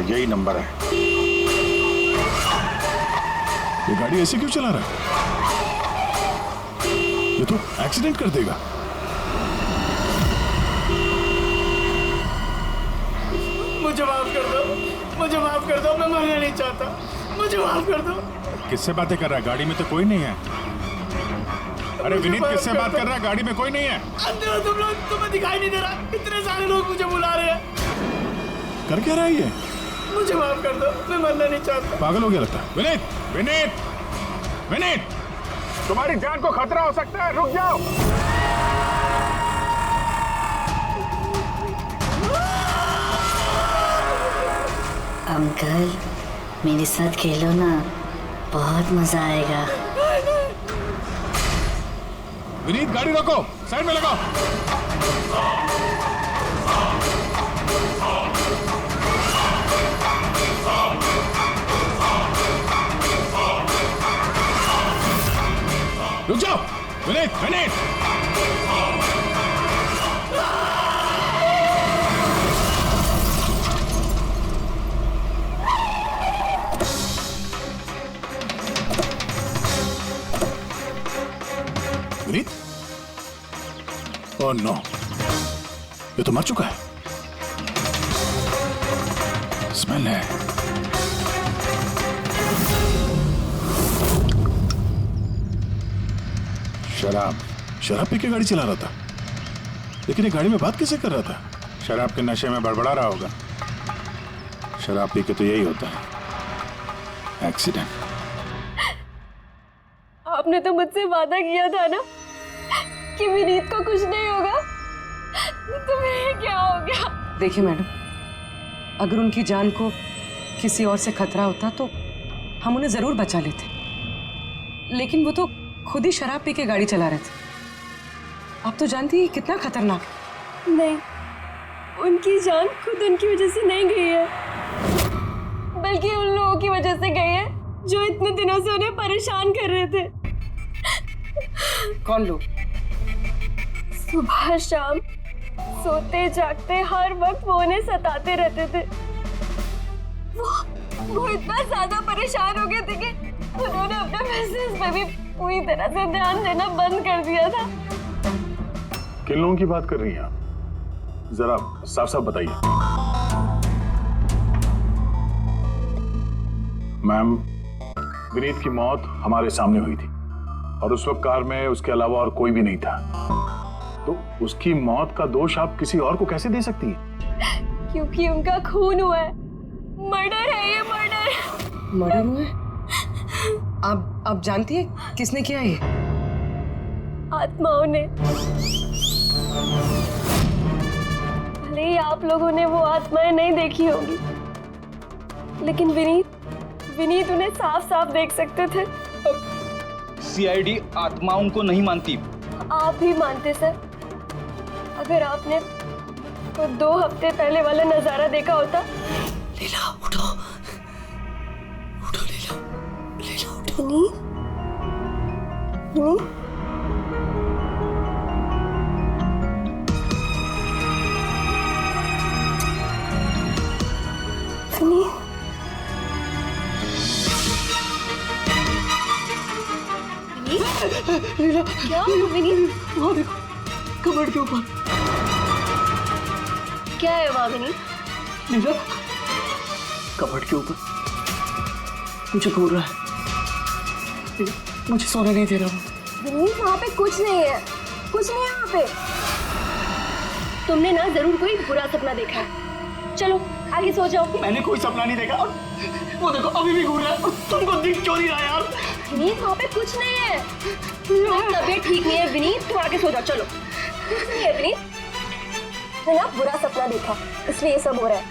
यही नंबर है। ये गाड़ी ऐसे क्यों चला रहा है? ये तो एक्सीडेंट कर देगा। मुझे माफ कर दो, मुझे माफ कर दो, मैं मरना नहीं चाहता, मुझे माफ कर दो। किससे बातें कर रहा है? गाड़ी में तो कोई नहीं है। अरे विनीत, किससे बात कर रहा है? गाड़ी में कोई नहीं है। अंधे हो तुम लोग, तुम्हें दिखाई नहीं दे रहा? इतने सारे लोग मुझे बुला रहे हैं। कर क्या रहा है ये? मुझे माफ कर दो, मैं मरना नहीं चाहता। पागल हो गया लगता है। विनीत, विनीत, विनीत, तुम्हारी जान को खतरा हो सकता है, रुक जाओ। अंकल, मेरे साथ खेलो ना, बहुत मजा आएगा। विनीत, गाड़ी रोको, साइड में लगाओ। रुक जाओ। विनीत, विनीत, विनीत, ओह नो, ये तो मर चुका है। स्मेल है। शराब पी के गाड़ी चला रहा था, लेकिन ये गाड़ी में बात कैसे कर रहा था? शराब के नशे में बड़बड़ा रहा होगा। शराब पी के तो यही होता है, एक्सीडेंट। आपने तो मुझसे वादा किया था ना कि विनीत को कुछ नहीं होगा, तो फिर क्या हो गया? देखिए मैडम, अगर उनकी जान को किसी और से खतरा होता तो हम उन्हें जरूर बचा लेते, लेकिन वो तो खुद ही शराब पी के गाड़ी चला रहे थे। आप तो जानती हैं कितना खतरनाक है। नहीं, उनकी जान खुद उनकी वजह से नहीं गई है, बल्कि उन लोगों की वजह से गई है जो इतने दिनों से उन्हें परेशान कर रहे थे। कौन लोग? सुबह शाम सोते जागते हर वक्त वो उन्हें सताते रहते थे। वो इतना ज्यादा परेशान हो गए थे कि उन्होंने अपने बिजनेस पे भी पूरी तरह से ध्यान देना बंद कर दिया था। किन लोगों की बात कर रही हैं आप? जरा साफ साफ बताइए। मैम, विनीत की मौत हमारे सामने हुई थी और उस वक्त कार में उसके अलावा और कोई भी नहीं था, तो उसकी मौत का दोष आप किसी और को कैसे दे सकती हैं? क्योंकि उनका खून हुआ है। मर्डर है ये, मर्डर। मर्डर हुआ है? आप जानती है किसने किया ये? आत्माओं ने। भले ही आप लोगों ने वो आत्माएं नहीं देखी होंगी, लेकिन विनीत उन्हें साफ साफ देख सकते थे। सीआईडी आत्माओं को नहीं मानती। आप ही मानते सर। अगर आपने वो 2 हफ्ते पहले वाला नजारा देखा होता। लीला उठो, उठो लीला, लीला उठो। विनीत, विनीत, लीला, क्या हुआ विनीत? वहाँ देखो, कबर्ड के ऊपर। क्या है वहाँ विनीत? लीला, कबर्ड के ऊपर मुझे घूर रहा है। लीला, मुझे सोने नहीं दे रहा। विनीत, वहाँ पे कुछ नहीं है, कुछ नहीं है वहाँ पे। तुमने ना जरूर कोई बुरा सपना देखा है। चलो आगे सो जाओ। मैंने कोई सपना नहीं देखा और वो देखो अभी भी घूर रहा है। तुमको दिख क्यों नहीं रहा यार? विनीत, वहाँ पे कुछ नहीं है। तुम्हारी तबीयत ठीक नहीं है विनीत, तुम आगे सो जाओ। चलो। कुछ नहीं है विनीत, मैंने ना बुरा सपना देखा, इसलिए ये सब हो रहा है।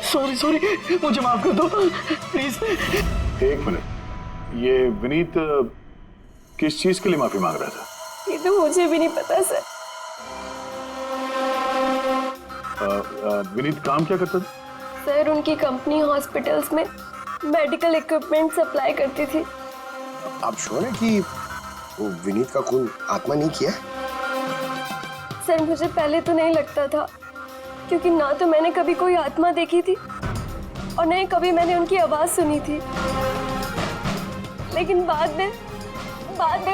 सॉरी सॉरी, मुझे माफ कर दो प्लीज। एक मिनट, ये विनीत किस चीज के लिए माफी मांग रहा था? ये तो मुझे भी नहीं पता सर। विनीत काम क्या करता था? सर, उनकी कंपनी हॉस्पिटल्स में मेडिकल इक्विपमेंट सप्लाई करती थी। आप श्योर हैं कि वो विनीत का खून आत्मा नहीं किया? सर, मुझे पहले तो नहीं लगता था, क्योंकि ना तो मैंने कभी कोई आत्मा देखी थी और न ही कभी मैंने उनकी आवाज सुनी थी। लेकिन बाद में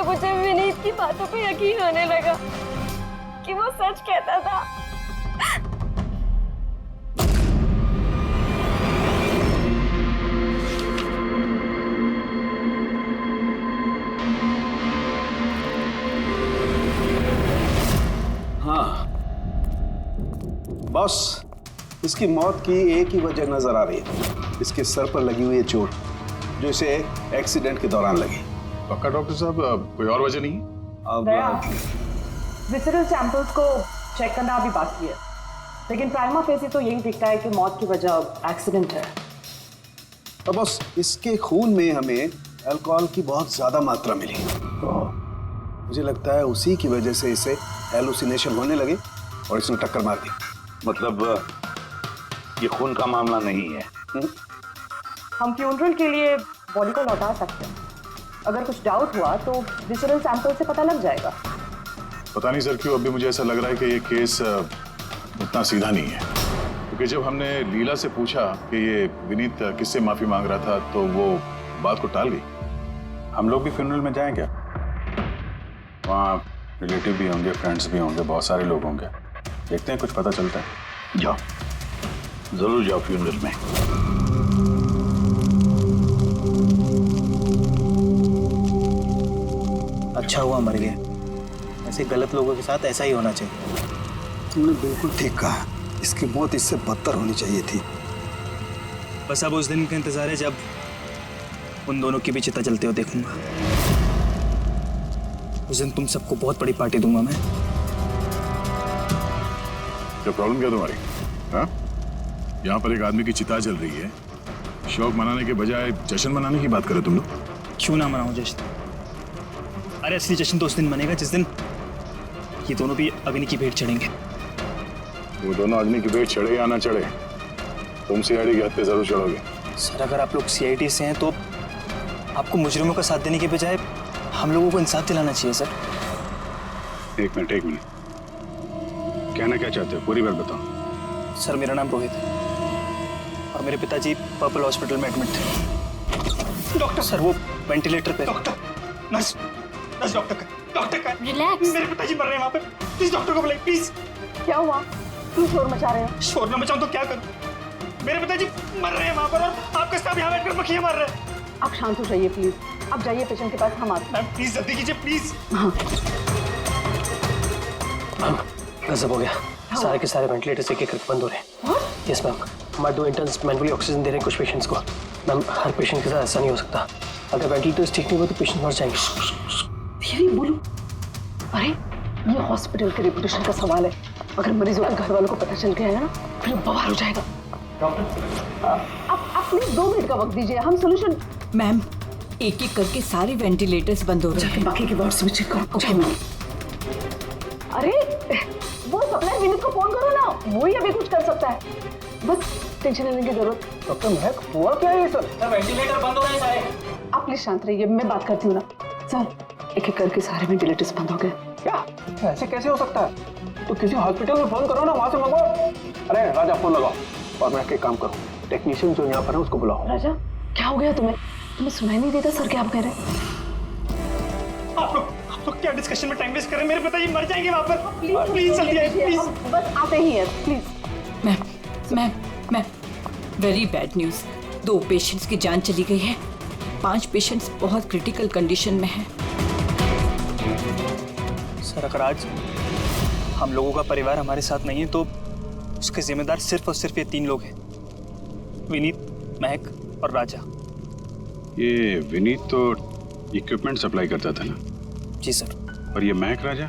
मुझे विनीत की बातों पे यकीन होने लगा कि वो सच कहता था। हाँ बॉस, इसकी मौत की एक ही वजह नजर आ रही है, इसके सर पर लगी हुई है चोट जो इसे एक्सीडेंट के दौरान लगी। पक्का डॉक्टर साहब, कोई और वजह नहीं? अब विसरल सैंपल्स को चेक करना अभी बाकी है, लेकिन प्राइमा फेसी तो यही दिखता है कि मौत की वजह एक्सीडेंट है। तो बॉस, इसके खून में हमें अल्कोहल की बहुत ज्यादा मात्रा मिली, तो मुझे लगता है उसी की वजह से इसे हेलुसिनेशन होने लगे और इसने टक्कर मार दी। मतलब ये खून का मामला नहीं है। हम फ्यूनरल के लिए बॉडी को लौटा सकते हैं। अगर कुछ डाउट हुआ तो विसरल सैंपल से पता लग जाएगा। पता नहीं सर क्यों अभी मुझे ऐसा लग रहा है कि ये केस उतना सीधा नहीं है, क्योंकि जब हमने लीला से पूछा कि ये विनीत किससे माफी मांग रहा था तो वो बात को टाल गई। हम लोग भी फ्यूनरल में जाएं क्या? वहाँ रिलेटिव भी होंगे, फ्रेंड्स भी होंगे, बहुत सारे लोग होंगे, देखते हैं कुछ पता चलता है। जाओ, जरूर जाओ फ्यूनरल में। अच्छा हुआ मर गया, ऐसे गलत लोगों के साथ ऐसा ही होना चाहिए। तुमने बिल्कुल ठीक कहा, इसकी मौत इससे बदतर होनी चाहिए थी। बस अब उस दिन का इंतजार है जब उन दोनों की भी चिता जलते हो देखूंगा। उस दिन तुम सबको बहुत बड़ी पार्टी दूंगा मैं। क्या प्रॉब्लम क्या तुम्हारी? हाँ, यहाँ पर एक आदमी की चिता जल रही है, शौक मनाने के बजाय जश्न मनाने की बात करो तुम लोग। क्यों ना मनाऊं जश्न? अरे असली जश्न तो उस दिन मनेगा जिस दिन ये दोनों भी अग्नि की भेंट चढ़ेंगे। वो दोनों अग्नि की भेंट चढ़े या ना चढ़े, तुम सीआईडी के हत्थे जरूर चढ़ोगे। सर, अगर आप लोग सीआईडी से हैं तो आपको मुजरिमों का साथ देने के बजाय हम लोगों को इंसाफ दिलाना चाहिए सर। एक मिनट, कहना क्या चाहते हो? पूरी बात बताओ। सर, मेरा नाम रोहित है और मेरे पिताजी पर्पल हॉस्पिटल में एडमिट थे। डॉक्टर सर, वो वेंटिलेटर पे। डॉक्टर, नर्स डॉक्टर का रिलैक्स। मेरे पिताजी मर रहे हैं वहाँ पे, प्लीज डॉक्टर को बुलाइए प्लीज। क्या हुआ? क्यों शोर मचा रहे हो? शोर न मचाऊं तो क्या करूं? मेरे पिताजी मर रहे हैं वहाँ पर और आपके साथ यहाँ बैठकर मक्खियाँ मार रहे हैं। आप शांत हो जाइए प्लीज, आप जाइए पेशेंट के पास, हम आते हैं। मैम प्लीज जल्दी कीजिए प्लीज। गजब हो गया, सारे के सारे वेंटिलेटर्स एक एक करके बंद हो रहे हैं। यस मैम, हमारे 2 इंटर्न्स मैनुअली ऑक्सीजन दे रहे हैं कुछ पेशेंट्स को। मैम, हर पेशेंट के साथ ऐसा नहीं हो सकता, अगर वेंटिलेटर्स ठीक नहीं हुआ तो पेशेंट मर जाएंगे। धीरे बोलो। अरे ये हॉस्पिटल के रेपुटेशन का सवाल है, अगर मरीजों के घर वालों को पता चल गया है ना फिर बवाल हो जाएगा। डॉक्टर आप प्लीज 2 मिनट का वक्त दीजिए, हम सोल्यूशन। मैम, एक एक करके सारे वेंटिलेटर्स बंद हो रहे हैं। बाकी के वार्ड्स में चेक करो। Okay ma'am. अरे वो सप्लाई विनीत को फोन करो ना, वो ही अभी कुछ कर सकता है। बस टेंशन लेने की जरूरत। डॉक्टर महक, हुआ क्या है सर? वेंटिलेटर बंद हो रहे हैं सारे। आप प्लीज शांत रहिए, मैं बात करती हूँ ना। सर, एक एक करके सारे वेंटिलेटर्स बंद हो गए। क्या ऐसे कैसे हो सकता है? तो किसी हॉस्पिटल में फोन करो ना, वहां से मंगवाओ। अरे राजा, फोन लगाओ और मैं एक काम करो, टेक्नीशियन जो यहाँ पर है उसको बुलाओ। राजा, क्या हो गया तुम्हें? तुम्हें सुनाई नहीं देता सर क्या आप कह रहे हैं? आप लोग क्या डिस्कशन में टाइम वेस्ट कर रहे हैं? मेरे पिताजी मर जाएंगे वहाँ पर। प्लीज जल्दी आइए प्लीज। बस आते ही है please. Ma'am, very bad news. 2 patients की जान चली गई है, 5 पेशेंट्स बहुत क्रिटिकल कंडीशन में हैं। सर, अगर आज हम लोगों का परिवार हमारे साथ नहीं है तो उसके जिम्मेदार सिर्फ और सिर्फ ये 3 लोग हैं, विनीत, महक और राजा। ये विनीत तो इक्विपमेंट सप्लाई करता था ना? जी सर। और ये महक राजा?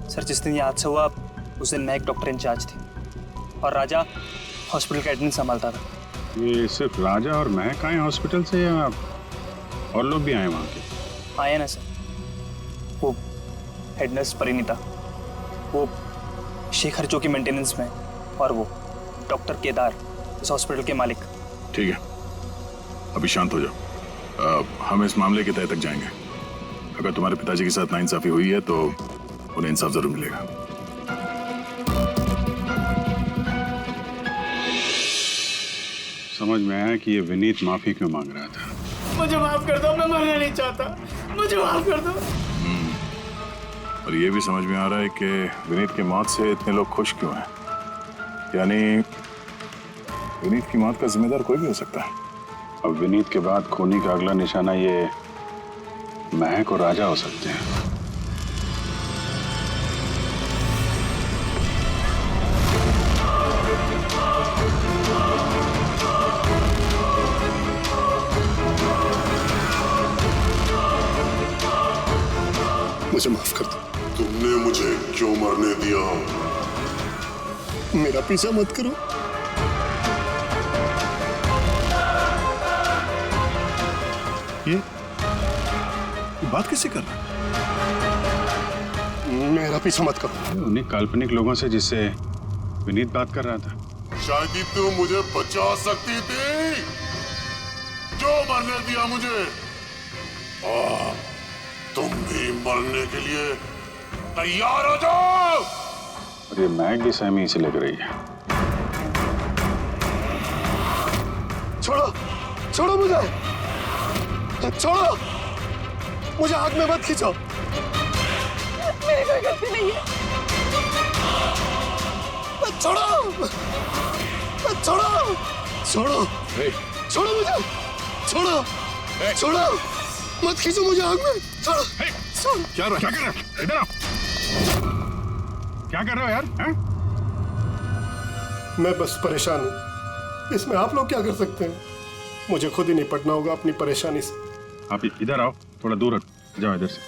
सर, जिस दिन ये हादसा हुआ उस दिन महक डॉक्टर इंचार्ज थे और राजा हॉस्पिटल का एडमिन संभालता था। ये सिर्फ राजा और महक आए हॉस्पिटल से या और लोग भी आए वहाँ के? आए ना सर, वो हेड नर्स परिणीता, वो शेखर जो कि मेंटेनेंस में, और वो डॉक्टर केदार इस हॉस्पिटल के मालिक। ठीक है, अभी शांत हो जाओ। हम इस मामले के तह तक जाएंगे। अगर तुम्हारे पिताजी के साथ नाइंसाफी हुई है तो उन्हें इंसाफ जरूर मिलेगा। समझ में आया कि ये विनीत माफी क्यों मांग रहा था। मुझे माफ कर दो, मैं मरना नहीं चाहता, मुझे माफ कर दो। और ये भी समझ में आ रहा है कि विनीत की मौत से इतने लोग खुश क्यों हैं। यानी विनीत की मौत का जिम्मेदार कोई भी हो सकता है। अब विनीत के बाद खूनी का अगला निशाना ये महक और राजा हो सकते हैं। मुझे माफ कर दो। तुमने मुझे क्यों मरने दिया? मेरा पीछा मत करो। ये बात कैसे कर रहा? मेरा पीछा मत करो। उन्हीं काल्पनिक लोगों से जिससे विनीत बात कर रहा था। शायद ही तुम मुझे बचा सकती थी। क्यों मरने दिया मुझे? तुम भी मरने के लिए तैयार हो जाओ। और ये महक भी सहमी से लग रही है। छोड़ो, छोड़ो मुझे, छोड़ो मुझे, आग में मत खींचो। मेरी कोई गलती नहीं है। छोड़ो, छोड़ो, छोड़ो, छोड़ो मुझे, छोड़ो, छोड़ो, मत खींचो मुझे आग में। छोड़ो, छोड़ो। क्या कर रहे हो? इधर आओ। क्या कर रहे हो यार? हैं? मैं बस परेशान हूँ, इसमें आप लोग क्या कर सकते हैं? मुझे खुद ही निपटना होगा अपनी परेशानी से। आप इधर आओ, थोड़ा दूर हट जाओ इधर से।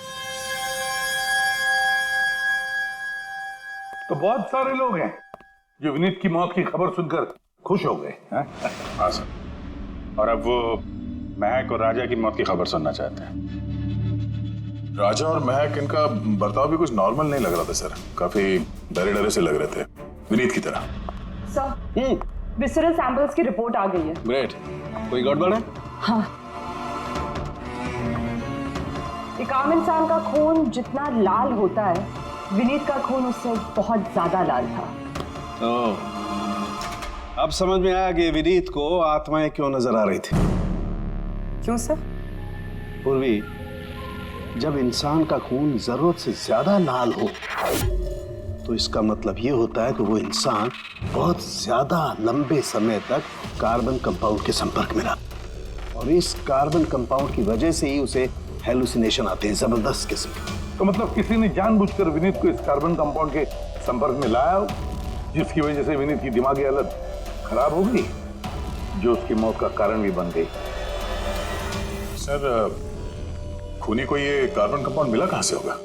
तो बहुत सारे लोग हैं जो विनीत की मौत की खबर सुनकर खुश हो गए हैं। हाँ सर, और अब वो महक और राजा की मौत की खबर सुनना चाहते हैं। राजा और महक, इनका बर्ताव भी कुछ नॉर्मल नहीं लग रहा था सर। काफी डरे डरे से लग रहे थे, विनीत की तरह। सर, विसरल सैंपल्स की रिपोर्ट आ गई है। ग्रेट। कोई गड़बड़ है? हाँ, एक आम इंसान का खून जितना लाल होता है, विनीत का खून उससे बहुत ज्यादा लाल था। अब समझ में आया कि विनीत को आत्माएं क्यों नजर आ रही थी। क्यों सर? पूर्वी, जब इंसान का खून जरूरत से ज्यादा लाल हो तो इसका मतलब ये होता है कि वो इंसान बहुत ज्यादा लंबे समय तक कार्बन कंपाउंड के संपर्क में रहा, और इस कार्बन कंपाउंड की वजह से ही उसे हेलुसिनेशन आते हैं, जबरदस्त किस्म के। तो मतलब किसी ने जानबूझकर विनीत को इस कार्बन कंपाउंड के संपर्क में लाया, जिसकी वजह से विनीत की दिमागी हालत खराब हो गई, जो उसकी मौत का कारण भी बन गई। सर, खूनी को ये कार्बन कंपाउंड मिला कहां से होगा?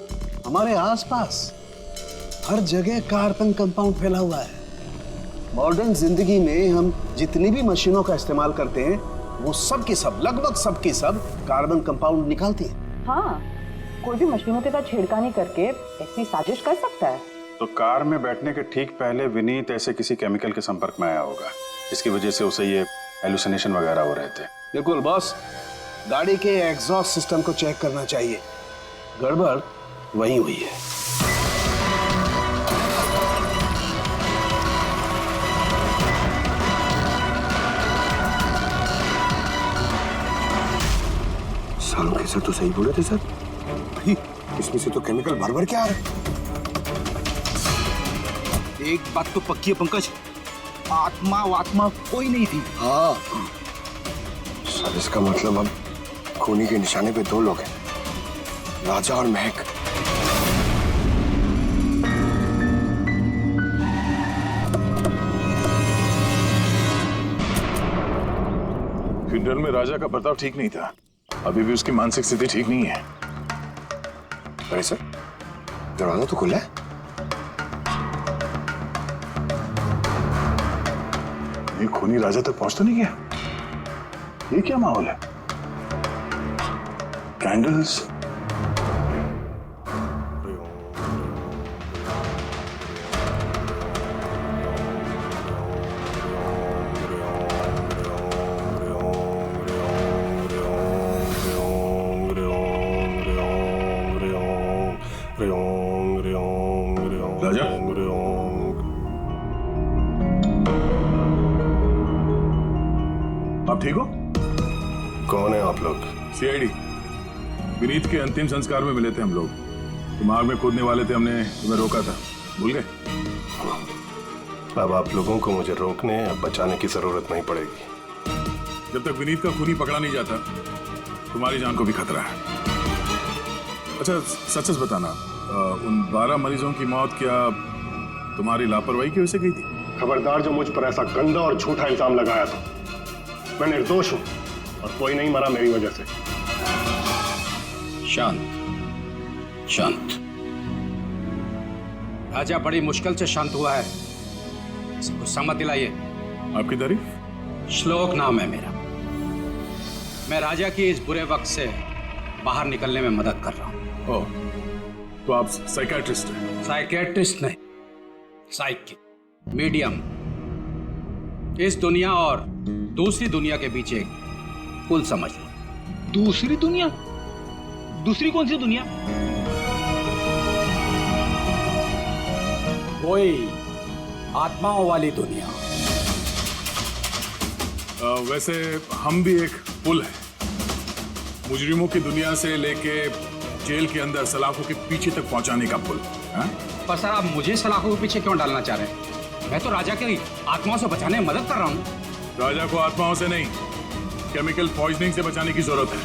हमारे आसपास हर जगह कार्बन कंपाउंड फैला हुआ है। मॉडर्न जिंदगी में हम जितनी भी मशीनों का इस्तेमाल करते हैं, वो सब की सब, लगभग सब की सब कार्बन कंपाउंड निकालती हैं। हाँ, कोई भी मशीनों के साथ छेड़खानी करके ऐसी साजिश कर सकता है। तो कार में बैठने के ठीक पहले विनीत ऐसे किसी केमिकल के संपर्क में आया होगा, इसकी वजह से उसे ये हेलुसिनेशन वगैरह हो रहे थे। बिल्कुल बॉस, गाड़ी के एग्जॉस्ट सिस्टम को चेक करना चाहिए, गड़बड़ वहीं हुई है। सालों के सर तो सही बोले थे सर। भाई, इसमें से तो केमिकल भर भर के आ रहे हैं। एक बात तो पक्की है पंकज, आत्मा कोई नहीं थी। हाँ सर, इसका मतलब अब खूनी के निशाने पे दो लोग हैं, राजा और महक। फ्यूनरल में राजा का बर्ताव ठीक नहीं था, अभी भी उसकी मानसिक स्थिति ठीक नहीं है। अरे सर, दरवाजा तो खुला है। ये खूनी राजा तक पहुंच तो नहीं गया? ये क्या माहौल है? कैंडल्स, आप लोग? सीआईडी। विनीत के अंतिम संस्कार में मिले थे हम लोग। तुम आग में कूदने वाले थे, हमने तुम्हें रोका था, भूल गए? अब आप लोगों को मुझे रोकने या बचाने की जरूरत नहीं पड़ेगी। जब तक विनीत का खूनी पकड़ा नहीं जाता, तुम्हारी जान को भी खतरा है। अच्छा सच सच बताना, उन 12 मरीजों की मौत क्या तुम्हारी लापरवाही की वजह से गई थी? खबरदार जो मुझ पर ऐसा गंदा और झूठा इल्जाम लगाया था। मैं निर्दोष हूं और कोई नहीं मरा मेरी वजह से। शांत शांत। राजा बड़ी मुश्किल से शांत हुआ है, इसे गुस्सा मत दिलाइए। आपकी तारीफ? श्लोक नाम है मेरा। मैं राजा की इस बुरे वक्त से बाहर निकलने में मदद कर रहा हूं। ओह, तो आप साइकियाट्रिस्ट हैं? साइकियाट्रिस्ट नहीं, साइकिक, मीडियम। इस दुनिया और दूसरी दुनिया के बीच एक पुल समझ लो। दूसरी दुनिया? दूसरी कौन सी दुनिया? वही आत्माओं वाली दुनिया। वैसे हम भी एक पुल है, मुजरिमों की दुनिया से लेके जेल के अंदर सलाखों के पीछे तक पहुंचाने का पुल। पर सर आप मुझे सलाखों के पीछे क्यों डालना चाह रहे हैं? मैं तो राजा की आत्माओं से बचाने में मदद कर रहा हूँ। राजा को आत्माओं से नहीं, केमिकल पॉइजनिंग से बचाने की जरूरत है।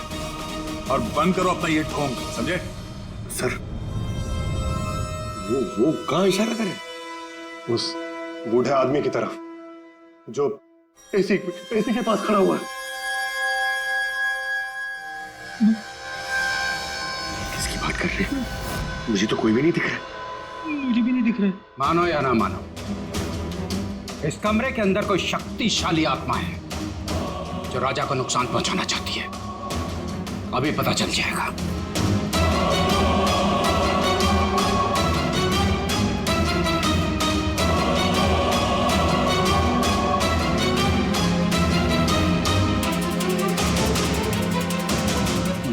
और बंद करो अपना ये ढोंग, समझे? सर वो कहाँ इशारा करे? उस बूढ़े आदमी की तरफ जो एसी के पास खड़ा हुआ है। किसकी बात कर रहे हैं? मुझे तो कोई भी नहीं दिख रहा। मुझे भी नहीं दिख रहा। मानो या ना मानो, इस कमरे के अंदर कोई शक्तिशाली आत्मा है जो राजा को नुकसान पहुंचाना चाहती है। अभी पता चल जाएगा।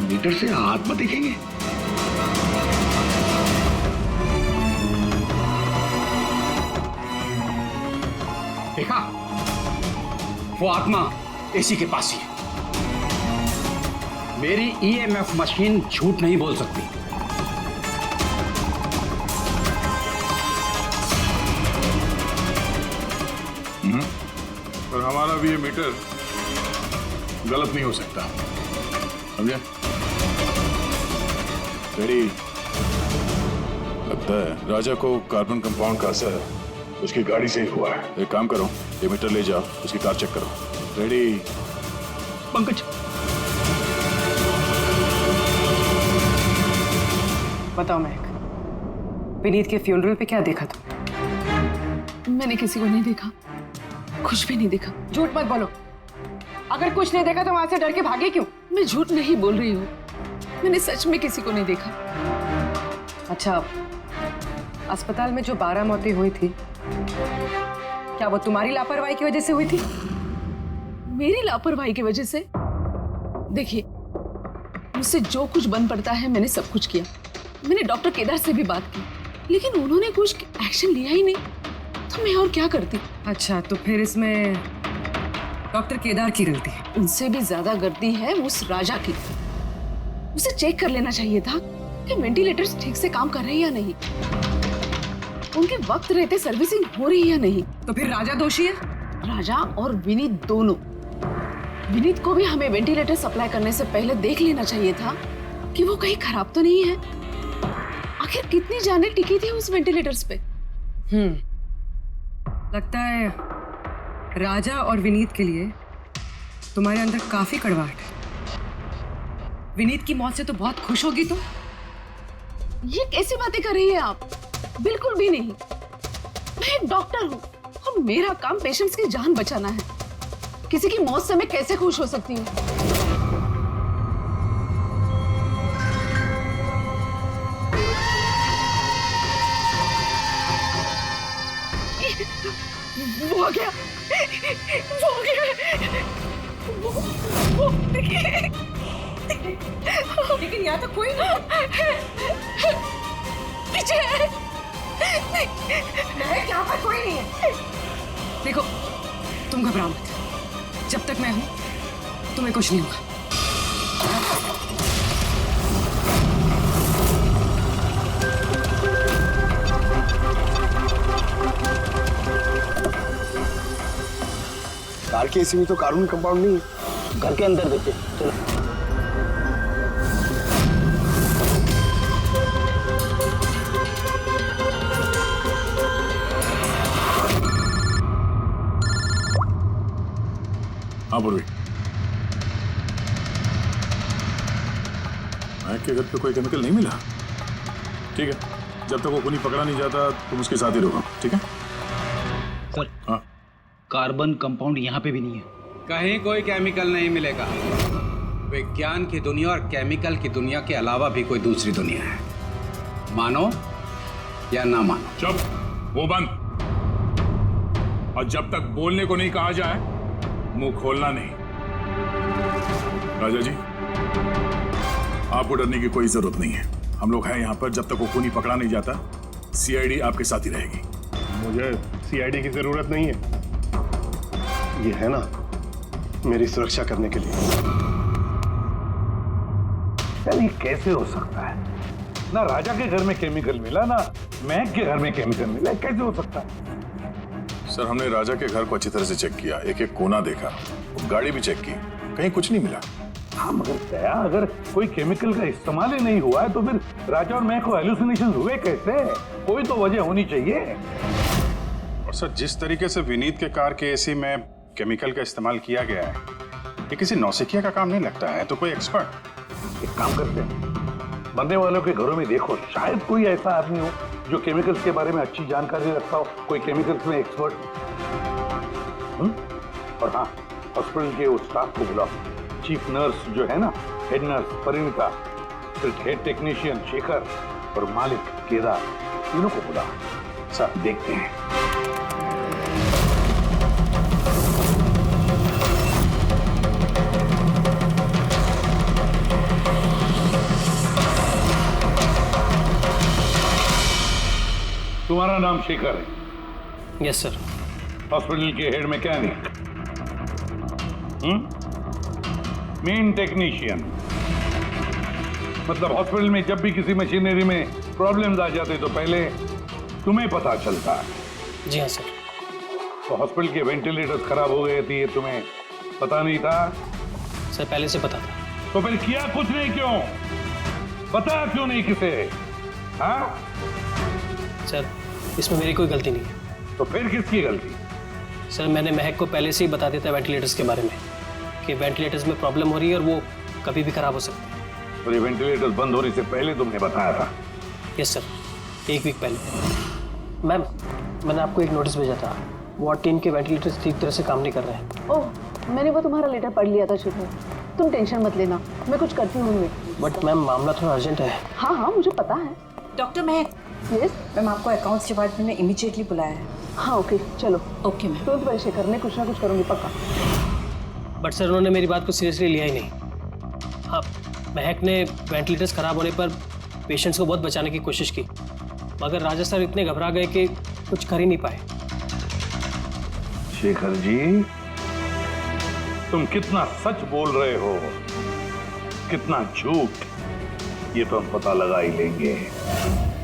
मीटर से आत्मा दिखेंगे? देखा, वो आत्मा एसी के पास ही है। मेरी ईएमएफ मशीन झूठ नहीं बोल सकती। और हमारा भी ये मीटर गलत नहीं हो सकता, समझे? रेडी? लगता है राजा को कार्बन कंपाउंड का असर उसकी गाड़ी से ही हुआ है। एक काम करो, ये मीटर ले जाओ, उसकी कार चेक करो। रेडी? पंकज बताओ महक, विनीत के फ्यूनरल पे क्या देखा तुम? मैंने किसी को नहीं देखा, कुछ भी नहीं देखा। झूठ मत बोलो। अगर कुछ नहीं देखा तो वहां से डर के भागे क्यों? मैं झूठ नहीं बोल रही हूँ, मैंने सच में किसी को नहीं देखा। अच्छा, अस्पताल में जो 12 मौतें हुई थी, क्या वो तुम्हारी लापरवाही की वजह से हुई थी? मेरी लापरवाही की वजह से? देखिए, मुझसे जो कुछ बन पड़ता है मैंने सब कुछ किया। मैंने डॉक्टर केदार से भी बात की, लेकिन उन्होंने कुछ एक्शन लिया ही नहीं, तो मैं और क्या करती? अच्छा, तो फिर इसमें डॉक्टर केदार की गलती है? उनसे भी ज्यादा गलती है उस राजा की। उसे चेक कर लेना चाहिए था कि वेंटिलेटर्स ठीक से काम कर रहे हैं या नहीं, उनके वक्त रहते सर्विसिंग हो रही है या नहीं। तो फिर राजा दोषी है? राजा और विनीत दोनों। विनीत को भी हमें वेंटिलेटर सप्लाई करने से पहले देख लेना चाहिए था कि वो कहीं खराब तो नहीं है। आखिर कितनी जानें टिकी थी उस वेंटिलेटर्स पे। लगता है राजा और विनीत के लिए तुम्हारे अंदर काफी कड़वाहट है। विनीत की मौत से तो बहुत खुश होगी तुम। ये कैसी बातें कर रही है आप? बिल्कुल भी नहीं। मैं एक डॉक्टर हूँ और मेरा काम पेशेंट्स की जान बचाना है। किसी की मौत से मैं कैसे खुश हो सकती हूँ? वो आ गया, वो आ गया, वो देखिए। लेकिन यहाँ तो कोई नहीं। पीछे है। यहाँ पर कोई नहीं है। देखो, तुम घबराओ मत। जब तक मैं हूं तुम्हें कुछ नहीं होगा। कार के एसी में तो कानून कंपाउंड नहीं है। घर के अंदर देखिए, चलो। हाँ पूर्वी, महक के घर पे कोई केमिकल नहीं मिला। ठीक है, जब तक वो खूनी पकड़ा नहीं जाता तुम उसके साथ ही रहो, ठीक है? सर, हाँ, कार्बन कंपाउंड यहाँ पे भी नहीं है। कहीं कोई केमिकल नहीं मिलेगा। विज्ञान की दुनिया और केमिकल की दुनिया के अलावा भी कोई दूसरी दुनिया है, मानो या ना मानो। चुप, वो बंद। और जब तक बोलने को नहीं कहा जाए मुंह खोलना नहीं। राजा जी, आपको डरने की कोई जरूरत नहीं है। हम लोग हैं यहाँ पर, जब तक वो खूनी पकड़ा नहीं जाता सीआईडी आपके साथ ही रहेगी। मुझे सीआईडी की जरूरत नहीं है, ये है ना मेरी सुरक्षा करने के लिए। यार ये कैसे हो सकता है? ना राजा के घर में केमिकल मिला, ना महक के घर में केमिकल मिला, कैसे हो सकता है? सर, हमने राजा के घर को अच्छी तरह से चेक किया, एक एक कोना देखा, गाड़ी भी चेक की, कहीं कुछ नहीं मिला। हाँ मगर दया, अगर कोई केमिकल का इस्तेमाल ही नहीं हुआ है तो फिर राजा और महक को हेलुसिनेशन हुए कैसे? कोई तो वजह होनी चाहिए। और सर, जिस तरीके से विनीत के कार के एसी में केमिकल का इस्तेमाल किया गया है, ये किसी नौसिखिया का काम नहीं लगता है, तो कोई एक्सपर्ट। एक काम करते हैं, मरने वालों के घरों में देखो, शायद कोई ऐसा आदमी हो जो केमिकल्स के बारे में अच्छी जानकारी रखता हो, कोई केमिकल्स में एक्सपर्ट। और हाँ, हॉस्पिटल के उस स्टाफ को बुलाओ, चीफ नर्स जो है ना, हेड नर्स परिणीता, फिर हेड टेक्नीशियन शेखर और मालिक केदार, तीनों को बुलाओ। सर देखते हैं। तुम्हारा नाम शेखर है? Yes sir. हॉस्पिटल के हेड मैकेनिक, मेन टेक्नीशियन, मतलब हॉस्पिटल में जब भी किसी मशीनरी में प्रॉब्लम्स आ जाते तो पहले तुम्हें पता चलता है। जी हाँ सर। तो हॉस्पिटल के वेंटिलेटर्स खराब हो गए थे, ये तुम्हें पता नहीं था? सर पहले से पता था। तो फिर किया कुछ नहीं क्यों? पता क्यों नहीं किसे? हाँ सर, इसमें मेरी कोई गलती नहीं है। तो फिर किसकी गलती? सर, मैंने महक को पहले से ही बता दिया था वेंटिलेटर्स के बारे में, कि वेंटिलेटर्स में प्रॉब्लम हो रही है और वो कभी भी खराब हो सकती है। और ये वेंटिलेटर्स बंद होने से पहले तुमने बताया था? यस सर, 1 वीक पहले। मैम, मैंने आपको एक नोटिस भेजा था, वार्ड टीम के वेंटिलेटर्स ठीक तरह से काम नहीं कर रहे हैं। ओह, मैंने वो तुम्हारा लेटर पढ़ लिया था शुभ, तुम टेंशन मत लेना, मैं कुछ करती हूँ। बट मैम, मामला थोड़ा अर्जेंट है। हाँ हाँ, मुझे पता है। डॉक्टर महक। यस मैम, आपको अकाउंट्स डिपार्टमेंट में इमीडिएटली बुलाया है। हाँ ओके, चलो। Okay ma'am. तुरंत परिचय करने कुछ ना कुछ करूँगी पक्का। बट सर, उन्होंने मेरी बात को सीरियसली लिया ही नहीं। हाँ, महक ने वेंटिलेटर्स खराब होने पर पेशेंट्स को बहुत बचाने की कोशिश की, मगर राजा सर इतने घबरा गए कि कुछ कर ही नहीं पाए। शेखर जी, तुम कितना सच बोल रहे हो, कितना झूठ, ये तो हम पता लगा ही लेंगे।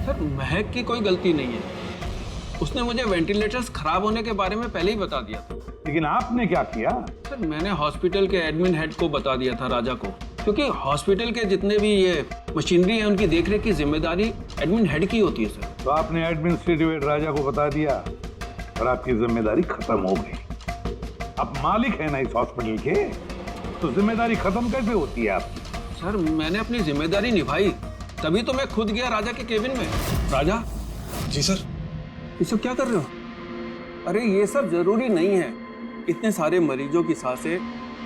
सर, महक की कोई गलती नहीं है, उसने मुझे वेंटिलेटर्स खराब होने के बारे में पहले ही बता दिया था। लेकिन आपने क्या किया? सर, मैंने हॉस्पिटल के एडमिन हेड को बता दिया था, राजा को, क्योंकि हॉस्पिटल के जितने भी ये मशीनरी है उनकी देखरेख की जिम्मेदारी एडमिन हेड की होती है सर। तो आपने एडमिनिस्ट्रेटिव हेड राजा को बता दिया और आपकी जिम्मेदारी खत्म हो गई। अब मालिक है ना इस हॉस्पिटल के, तो जिम्मेदारी खत्म कैसे होती है आपकी? सर, मैंने अपनी जिम्मेदारी निभाई, तभी तो मैं खुद गया राजा के केबिन में। राजा। जी सर। ये सब क्या कर रहे हो? अरे ये सब जरूरी नहीं है, इतने सारे मरीजों की सांसें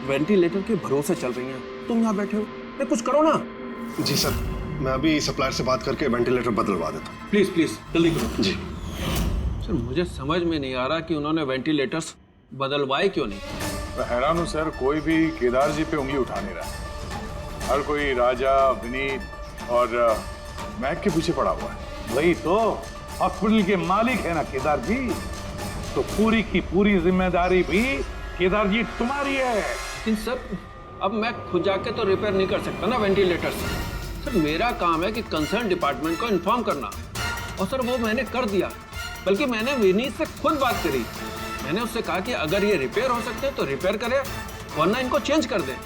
वेंटिलेटर के भरोसे चल रही हैं, तुम यहाँ बैठे हो, अरे कुछ करो ना। जी सर, मैं अभी सप्लायर से बात करके वेंटिलेटर बदलवा देता हूँ। प्लीज प्लीज जल्दी करो। जी सर, मुझे समझ में नहीं आ रहा कि उन्होंने वेंटिलेटर्स बदलवाए क्यों नहीं। मैं हैरान हूँ सर, कोई भी केदार जी पे उंगली उठा नहीं रहा। हर कोई राजा, विनीत और महक के पीछे पड़ा हुआ है। वही तो, हॉस्पिटल के मालिक है ना केदार जी, तो पूरी की पूरी जिम्मेदारी भी केदार जी तुम्हारी है। इन सब अब मैं खुद जाके तो रिपेयर नहीं कर सकता ना वेंटिलेटर से। सर मेरा काम है कि कंसर्न डिपार्टमेंट को इन्फॉर्म करना, और सर वो मैंने कर दिया। बल्कि मैंने विनीत से खुद बात करी। मैंने उससे कहा कि अगर ये रिपेयर हो सकते हैं तो रिपेयर करे, वरना इनको चेंज कर दे।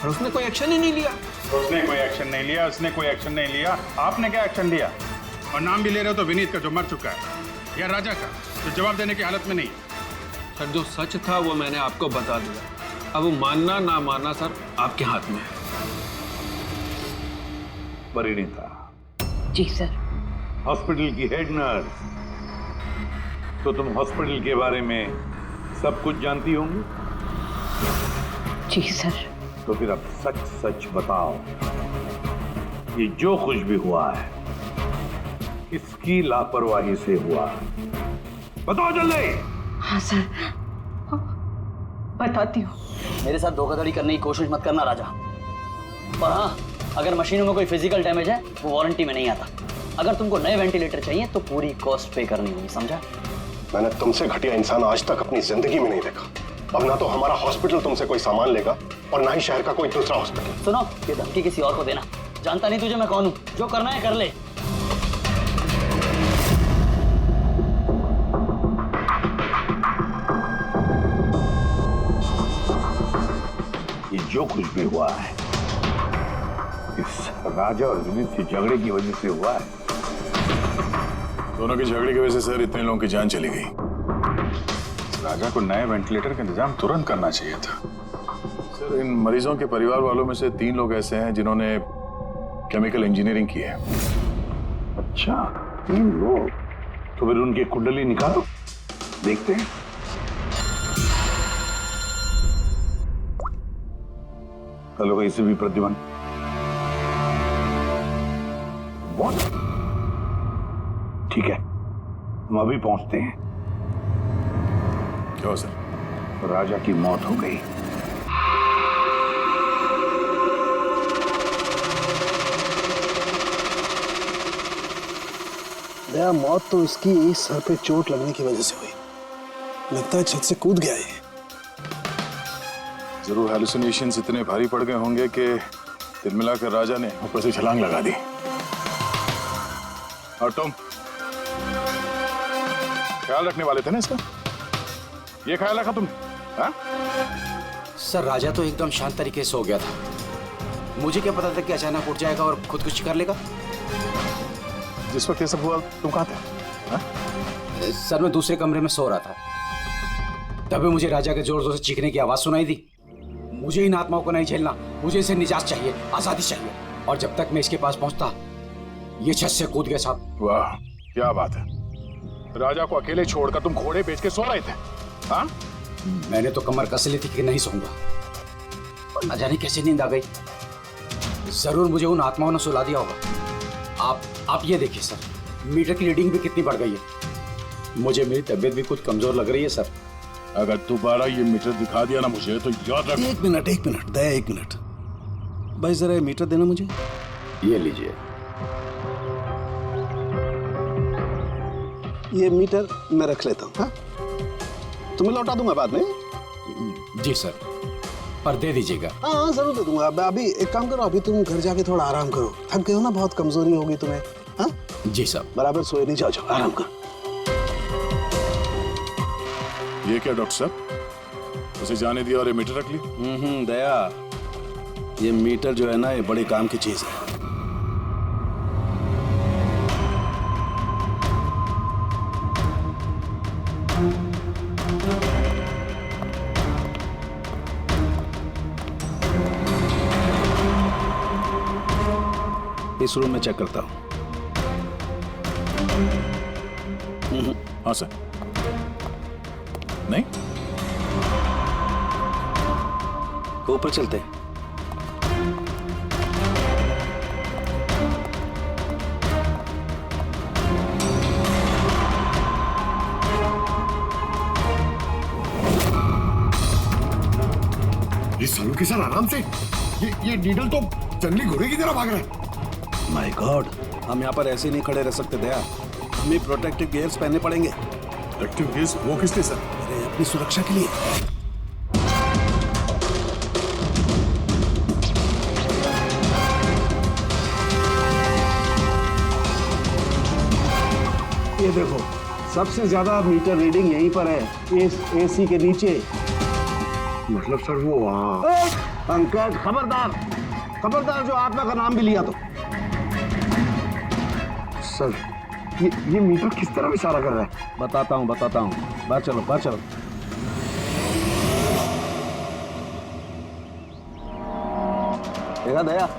और उसने कोई एक्शन ही नहीं लिया। उसने कोई एक्शन नहीं लिया, उसने कोई एक्शन नहीं लिया। आपने क्या एक्शन लिया? और नाम भी ले रहे हो तो विनीत का जो मर चुका है, या राजा का जो जवाब देने की हालत में नहीं। सर जो सच था वो मैंने आपको बता दिया। अब मानना ना मानना सर आपके हाथ में है। परिणीता जी सर। हॉस्पिटल की हेड नर्स, तो तुम हॉस्पिटल के बारे में सब कुछ जानती होंगी। जी सर। तो फिर अब सच सच बताओ, ये जो कुछ भी हुआ है किसकी लापरवाही से हुआ? बताओ जल्दी। हाँ सर, बताती हूँ। मेरे साथ धोखाधड़ी करने की कोशिश मत करना राजा। और हाँ, अगर मशीनों में कोई फिजिकल डैमेज है वो वारंटी में नहीं आता। अगर तुमको नए वेंटिलेटर चाहिए तो पूरी कॉस्ट पे करनी होगी, समझा? मैंने तुमसे घटिया इंसान आज तक अपनी जिंदगी में नहीं देखा। अब ना तो हमारा हॉस्पिटल तुमसे कोई सामान लेगा और ना ही शहर का कोई दूसरा हॉस्पिटल। सुनो, ये धमकी किसी और को देना। जानता नहीं तुझे मैं कौन हूँ। जो करना है कर ले। ये जो कुछ भी हुआ है इस राजा और विनीत के झगड़े की वजह से हुआ है। दोनों के झगड़े की वजह से सर इतने लोगों की जान चली गई। राजा को नए वेंटिलेटर का इंतजाम तुरंत करना चाहिए था। सर इन मरीजों के परिवार वालों में से 3 लोग ऐसे हैं जिन्होंने केमिकल इंजीनियरिंग की है। अच्छा, 3 लोग? तो फिर उनकी कुंडली निकालो, देखते हैं। हेलो, इसे भी प्रतिबंध। ठीक है, हम अभी पहुंचते हैं। क्या सर? राजा की मौत हो गई। दया, मौत तो इसकी इस सर पे चोट लगने की वजह से हुई। लगता है छत से कूद गया ये। जरूर हैलुसिनेशंस इतने भारी पड़ गए होंगे कि दिल मिलाकर राजा ने ऊपर से छलांग लगा दी। और तुम ख्याल रखने वाले थे ना इसका? ये ख्याल रखा तुमने? हाँ? सर राजा तो एकदम शांत तरीके से हो गया था। मुझे क्या पता था कि अचानक उठ जाएगा और खुदकुशी कर लेगा। जिस वक्त ये सब हुआ तुम कहाँ थे? हाँ? सर मैं दूसरे कमरे में सो रहा था, तभी मुझे राजा के जोर जोर से चीखने की आवाज सुनाई दी। मुझे इन आत्माओं को नहीं झेलना, मुझे इसे निजात चाहिए, आजादी चाहिए। और जब तक मैं इसके पास पहुंचता ये छत से कूद गया साहब। वाह, क्या बात है। राजा को अकेले छोड़कर तुम घोड़े बेच के सो रहे थे? हाँ? मैंने तो कमर कस ली थी कि नहीं सोऊंगा, और न जाने कैसे नींद आ गई। जरूर मुझे उन आत्माओं ने सुला दिया होगा। आप ये देखिए सर, मीटर की रीडिंग भी कितनी बढ़ गई है। मुझे मेरी तबीयत भी कुछ कमजोर लग रही है सर। अगर दोबारा ये मीटर दिखा दिया ना मुझे तो याद रख। एक मिनट दया, 1 मिनट भाई, जरा ये मीटर देना मुझे। ये लीजिए। ये मीटर मैं रख लेता हूँ। हाँ, तुम्हें लौटा दूंगा बाद में। जी सर, पर दे दीजिएगा। हाँ जरूर दे दूंगा। अभी एक काम करो, अभी तुम घर जाके थोड़ा आराम करो। थक गए हो ना, बहुत कमजोरी होगी तुम्हें। हाँ जी सर। बराबर सोए नहीं, जाओ आराम करो। ये क्या डॉक्टर साहब, उसे जाने दिया और ये मीटर रख ली? दया, ये मीटर जो है ना, ये बड़े काम की चीज है। इस रूम में चेक करता हूं। हाँ सर। नहीं, ऊपर चलते हैं। ये सालू के साथ आराम से, ये नीडल तो जंगली घोड़े की तरह भाग रहा है। माय गॉड, हम यहाँ पर ऐसे नहीं खड़े रह सकते दया। हमें प्रोटेक्टिव गियर्स पहनने पड़ेंगे। Protective gears? वो किस लिए सर? अरे अपनी सुरक्षा के लिए। ये देखो, सबसे ज्यादा मीटर रीडिंग यहीं पर है, एसी के नीचे। मतलब सर वो वहाँ। पंकज खबरदार, खबरदार जो आपका का नाम भी लिया तो। सर ये मीटर किस तरह इशारा कर रहा है? बताता हूँ बाहर चलो, बाहर चलो। देखा दया,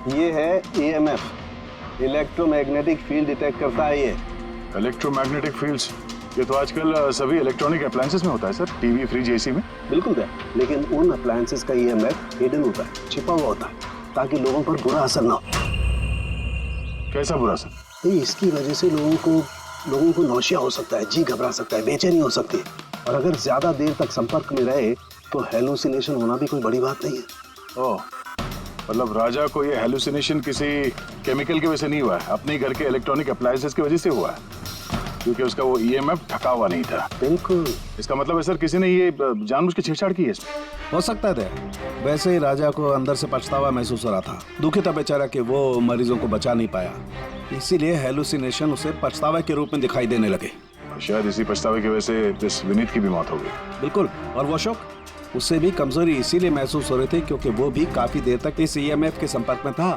ये है EMF, इलेक्ट्रोमैग्नेटिक फील्ड डिटेक्ट करता है ये। इलेक्ट्रोमैग्नेटिक फील्ड्स, ये तो आजकल सभी इलेक्ट्रॉनिक अप्लायंसेस में होता है सर, टीवी, फ्रिज, एसी में। बिल्कुल दया, लेकिन उन अप्लायंसेस का EMF हिडन होता है, छिपा हुआ होता है, ताकि लोगों पर बुरा असर ना हो। कैसा बुरा असर? इसकी वजह से लोगों को नौशिया हो सकता है, जी घबरा सकता है, बेचैनी हो सकती है, और अगर ज्यादा देर तक संपर्क में रहे तो हेलुसिनेशन होना भी कोई बड़ी बात नहीं है। ओह, मतलब राजा को ये हेलुसिनेशन किसी केमिकल की वजह से नहीं हुआ है, अपने घर के इलेक्ट्रॉनिक अप्लायंसेस की वजह से हुआ है, क्योंकि उसका वो EMF ढका हुआ नहीं था। बिल्कुल। इसका मतलब है सर किसी ने ये जानबूझ के छेड़छाड़ की है इसमें। हो सकता है, वैसे ही राजा को अंदर से पछतावा महसूस हो रहा था, दुखी था बेचारा कि वो मरीजों को बचा नहीं पाया, इसीलिए हेलुसिनेशन उसे पछतावा के रूप में दिखाई देने लगे। शायद इसी पछतावे की वजह से इस विनीत की भी मौत हो गई। बिल्कुल, और वो अशोक, उससे भी कमजोरी इसीलिए महसूस हो रही थी क्योंकि वो भी काफी देर तक इस EMF के संपर्क में था।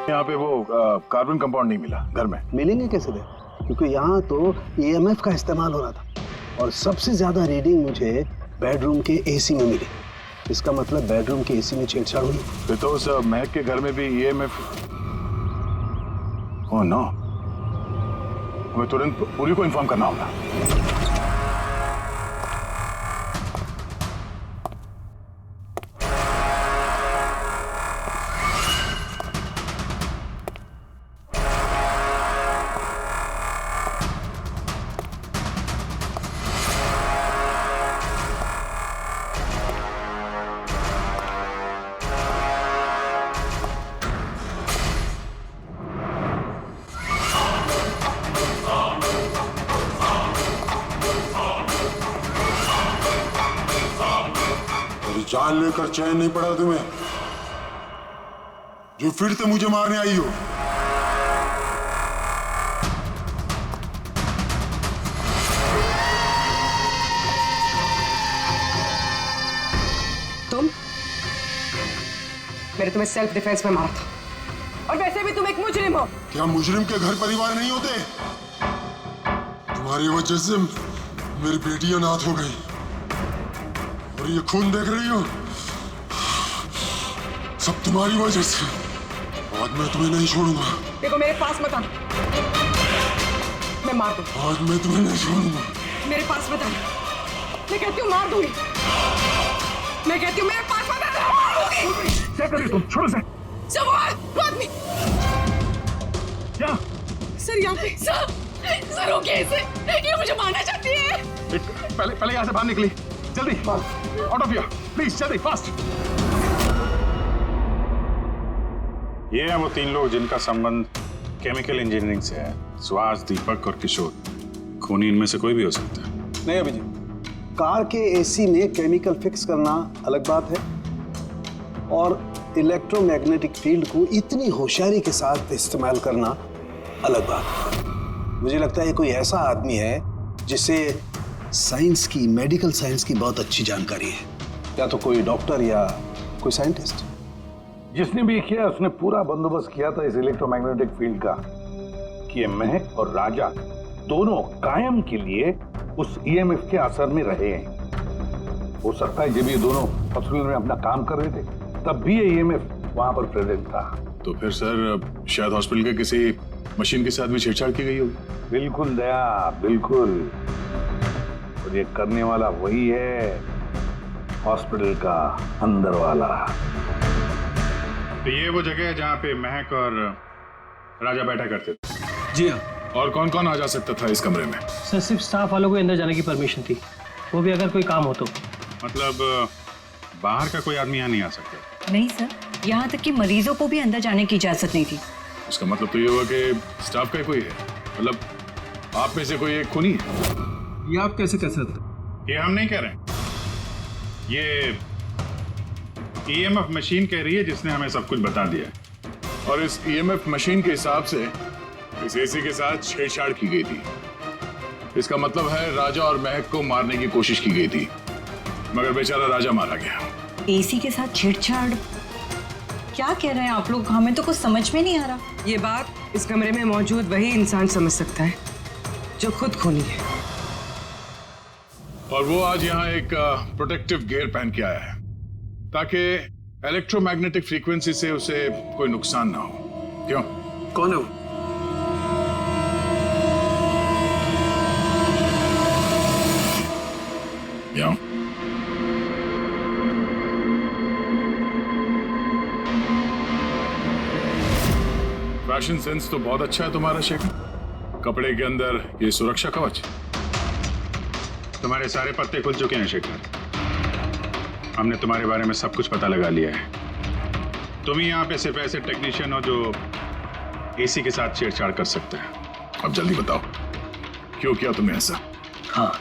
यहाँ पे वो कार्बन कंपाउंड नहीं मिला घर में। मिलेंगे कैसे थे? क्योंकि यहाँ तो EMF का इस्तेमाल हो रहा था, और सबसे ज्यादा रीडिंग मुझे बेडरूम के AC में मिली। इसका मतलब बेडरूम के AC में छेड़छाड़ हुई। फिर तो उस महक के घर में भी EMF। ओह नो, हमें तुरंत पूरी को इन्फॉर्म करना होगा। जान लेकर चैन नहीं पड़ा तुम्हें, जो फिर से मुझे मारने आई हो। तुम? मैंने तुम्हें सेल्फ डिफेंस में मारा था, और वैसे भी तुम एक मुजरिम हो। क्या मुजरिम के घर परिवार नहीं होते? तुम्हारी वजह से मेरी बेटी अनाथ हो गई, और ये खून देख रही हो, सब तुम्हारी वजह से। आज मैं तुम्हें नहीं छोड़ूंगा। देखो, मेरे पास मत आना, मैं मार दूंगा। आज मैं तुम्हें नहीं छोड़ूंगा। मेरे पास मत आना, मैं कहती हूँ मार दूंगी। मैं कहती हूँ मेरे पास मत आना, मार दूंगी। क्या कर रही तुम? छोड़ो से। सर, आदमी। क्या? सर, यहाँ पे। सर रोकिए इसे, ये मुझे मारना चाहती है। पहले यहाँ से बाहर निकली, जल्दी आउट ऑफ हियर प्लीज, जल्दी फास्ट। ये हैं वो तीन लोग जिनका संबंध केमिकल इंजीनियरिंग से है, सुहास, दीपक और किशोर। खूनी इनमें से कोई भी हो सकता है। नहीं अभिजीत, कार के AC में केमिकल फिक्स करना अलग बात है, और इलेक्ट्रोमैग्नेटिक फील्ड को इतनी होशियारी के साथ इस्तेमाल करना अलग बात है। मुझे लगता है कोई ऐसा आदमी है जिसे साइंस की, मेडिकल साइंस की बहुत अच्छी जानकारी है, या तो कोई डॉक्टर या कोई साइंटिस्ट। जिसने भी किया उसने पूरा बंदोबस्त किया था इस इलेक्ट्रोमैग्नेटिक फील्ड का, कि ये महक और राजा दोनों कायम के लिए उस EMF के असर में रहे हैं। हो सकता है जब ये दोनों हॉस्पिटल में अपना काम कर रहे थे तब भी ये EMF वहां पर प्रेजेंट था। तो फिर सर शायद हॉस्पिटल के किसी मशीन के साथ भी छेड़छाड़ की गई होगी। बिल्कुल दया, बिल्कुल। और ये करने वाला वही है, हॉस्पिटल का अंदर वाला। तो ये वो जगह है जहाँ पे महक और राजा बैठा करते थे? जी हाँ। और कौन कौन आ जा सकता था इस कमरे में? सर सिर्फ स्टाफ वालों को अंदर जाने की परमिशन थी, वो भी अगर कोई काम हो तो। मतलब बाहर का कोई आदमी यहाँ नहीं आ सकता? नहीं सर, यहाँ तक कि मरीजों को भी अंदर जाने की इजाजत नहीं थी। इसका मतलब तो ये हुआ कि स्टाफ का कोई है, मतलब आप में से कोई एक खूनी है। ये आप कैसे कह सकते? ये हम नहीं कह रहे हैं, ये EMF मशीन कह रही है जिसने हमें सब कुछ बता दिया है। और इस EMF मशीन के हिसाब से इस एसी के साथ छेड़छाड़ की गई थी। इसका मतलब है राजा और महक को मारने की कोशिश की गई थी, मगर बेचारा राजा मारा गया। एसी के साथ छेड़छाड़? क्या कह रहे हैं आप लोग? हमें तो कुछ समझ में नहीं आ रहा। ये बात इस कमरे में मौजूद वही इंसान समझ सकता है जो खुद खूनी है। और वो आज यहाँ एक प्रोटेक्टिव गियर पहन के आया है ताकि इलेक्ट्रोमैग्नेटिक फ्रीक्वेंसी से उसे कोई नुकसान ना हो। क्यों? कौन है वो? क्यों? फैशन सेंस तो बहुत अच्छा है तुम्हारा शेखर। कपड़े के अंदर ये सुरक्षा कवच। तुम्हारे सारे पत्ते खुल चुके हैं शेखर। हमने तुम्हारे बारे में सब कुछ पता लगा लिया है। तुम ही यहाँ पे सिर्फ ऐसे टेक्नीशियन हो जो एसी के साथ छेड़छाड़ कर सकते हैं। अब जल्दी बताओ, क्यों किया तुमने ऐसा? हाँ,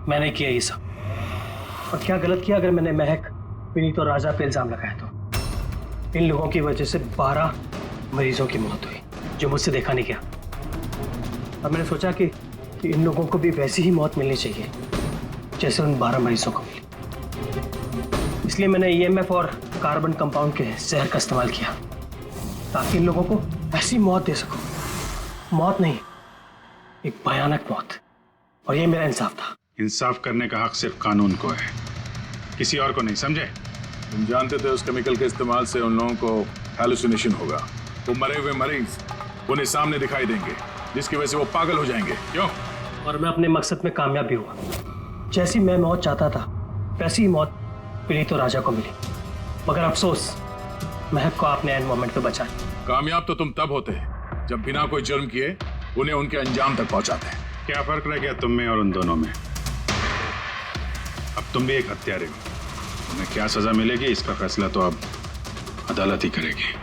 मैंने किया ये सब। और क्या गलत किया अगर मैंने महक, विनीत और राजा पे इल्जाम लगाया तो? इन लोगों की वजह से 12 मरीजों की मौत हुई जो मुझसे देखा नहीं गया। और मैंने सोचा कि इन लोगों को भी वैसी ही मौत मिलनी चाहिए जैसे उन 12 मरीजों को मिली। इसलिए मैंने EMF और कार्बन कंपाउंड के जहर का इस्तेमाल किया ताकि इन लोगों को ऐसी मौत दे सकूं। मौत नहीं, एक भयानक मौत। और ये मेरा इंसाफ था। इंसाफ करने का हक सिर्फ कानून को है, किसी और को नहीं, समझे? तुम जानते थे उस केमिकल के इस्तेमाल से उन लोगों को हैलुसिनेशन होगा। वो मरे हुए मरीज उन्हें सामने दिखाई देंगे जिसकी वजह से वो पागल हो जाएंगे। क्यों? और मैं अपने मकसद में कामयाब भी हुआ। जैसी मैं मौत चाहता था वैसी ही मौत विनीत और राजा को मिली। मगर अफसोस, महक को आपने एंड मोमेंट पे बचाया। कामयाब तो तुम तब होते जब बिना कोई जुर्म किए उन्हें उनके अंजाम तक पहुंचाते। क्या फर्क रह गया तुम में और उन दोनों में? अब तुम भी एक हत्यारे हो। तुम्हें क्या सजा मिलेगी इसका फैसला तो अब अदालत ही करेगी।